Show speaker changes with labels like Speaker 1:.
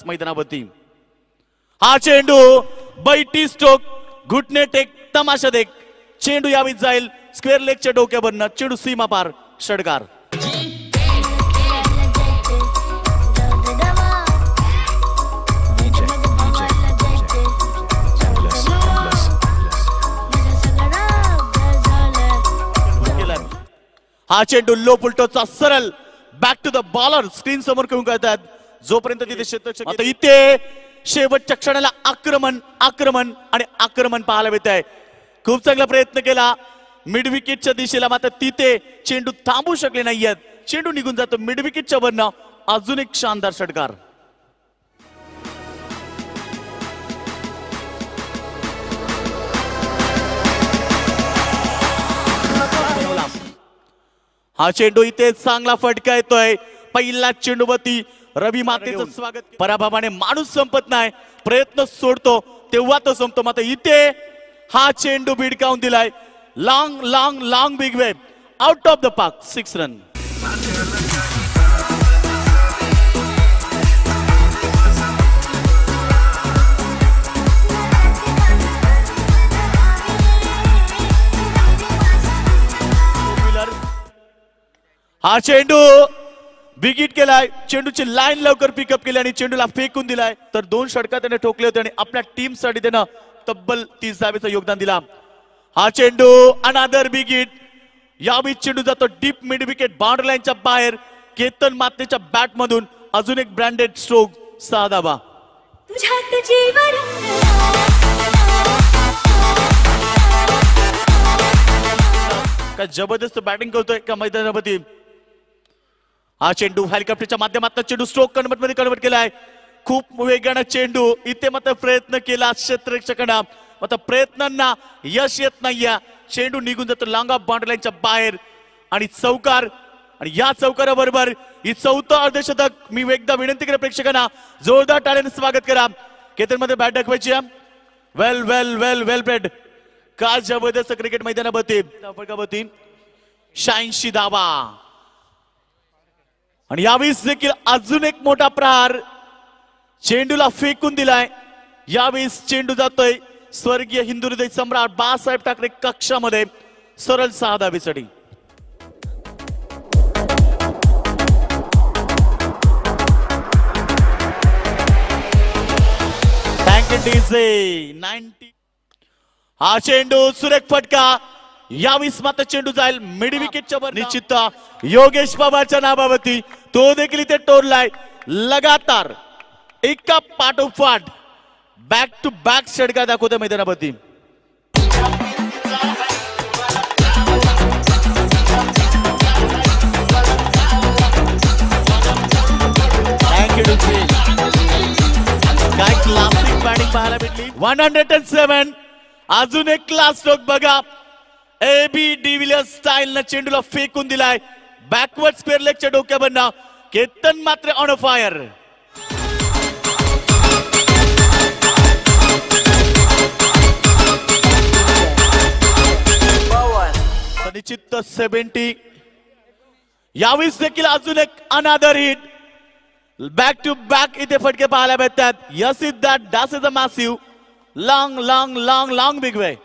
Speaker 1: मैदानावरती हा चेंडू बैठी स्ट्रोक घुटणे टेक तमाशा देख चेंडू यावीत जाईल स्क्वेअर लेगच्या डोक्यावरनं चेंडू सीमा पार षटकार हा चेंडू लो पुलटोचा सरळ back to the bowler screen समोर घेऊन कळतात जोपर्यंत तिथे क्षेत्ररक्षक आता इथे शेवटच्या क्षणाला आक्रमण आक्रमण आणि आक्रमण पाहायला मिळत आहे खूप चांगला प्रयत्न केला मिड विकेटच्या दिशेला मात्र तिथे चेंडू थांबू शकले नाहीयेत चेंडू निघून जातो मिड विकेटच्या वरनं अजून एक शानदार षटकार हा चेंडू इथे चांगला फटका येतोय पहिला चेंडूवरती रवी मातेचं स्वागत पराभवाने माणूस संपत नाही प्रयत्न सोडतो तेव्हा तो संपतो मात्र इथे हा चेंडू भिडकावून दिलाय long long long big way out of the park 6 run हा चेंडू विकेट केलाय चेंडूची लाईन लवकर पिकअप केली आणि चेंडूला फेकून दिलाय तर 2 षटकार त्याने ठोकले होते आणि आपल्या टीम साठी त्यानं तब्बल 30 धावेचं योगदान दिला हा चेंडू अनादर विकेट यावेळी चेंडू जातो डीप मिड विकेट बाउंड्री लाईनच्या बाहेर केतन मातेच्या बॅट मधून अजून एक ब्रँडेड स्ट्रोक 6 धावा काय जबरदस्त बॅटिंग करतोय का मैदानावरती हा चेंडू हेलिकॉप्टरच्या माध्यमातून चेंडू स्ट्रोक मध्ये कन्वर्ट केलाय खूप वेगाने चेंडू इथे मात्र प्रयत्न केला क्षेत्ररक्षकांना मात्र प्रयत्नांना यश येत नाहीये चेंडू निघून जातो लॉंग ऑफ बाउंड्री लाईनच्या बाहेर आणि चौकार आणि या चौकाराबरोबर ही 4थं अर्धशतक मी एकदा विनंती करेन प्रेक्षकांना जोरदार टाळ्याने स्वागत करा केतन मध्ये बॅट दाखवायची well well well well played का जबरदस्त क्रिकेट मैदानावरती 86 धावा आणि यावेळेस देखील अजून एक मोठा प्रहार चेंडूला फेकून दिलाय यावेळेस चेंडू जातोय स्वर्गीय हिंदू हृदय सम्राट बाळासाहेब ठाकरे कक्षामध्ये सरळ 6 धावेसाठी थँक्यू 90 हा चेंडू सुरेख फटका यावेळेस मात्र चेंडू जाईल मिड विकेटच्या वर निश्चित योगेश पवारच्या नावावरती तो देखील इथे टोरलाय लगातार एका पाठोपाठ बॅक टू बॅक षटकार दाखवतोय मैदानावरती काय क्लासिक बॅटिंग पाहायला भेटली 107 अजून एक क्लास स्ट्रोक बघा एबी डिव्हिलियर्स स्टाईल न चेंडूला फेकून दिलाय बॅकवर्ड स्क्वेअर लेगच्या डोक्यावरनं केतन मात्र ऑन फायर निश्चित 70 यावेळेस देखील अजून एक अनादर हिट बॅक टू बॅक इथे फटके पाहायला भेटतात yes is that is a massive long long long long big way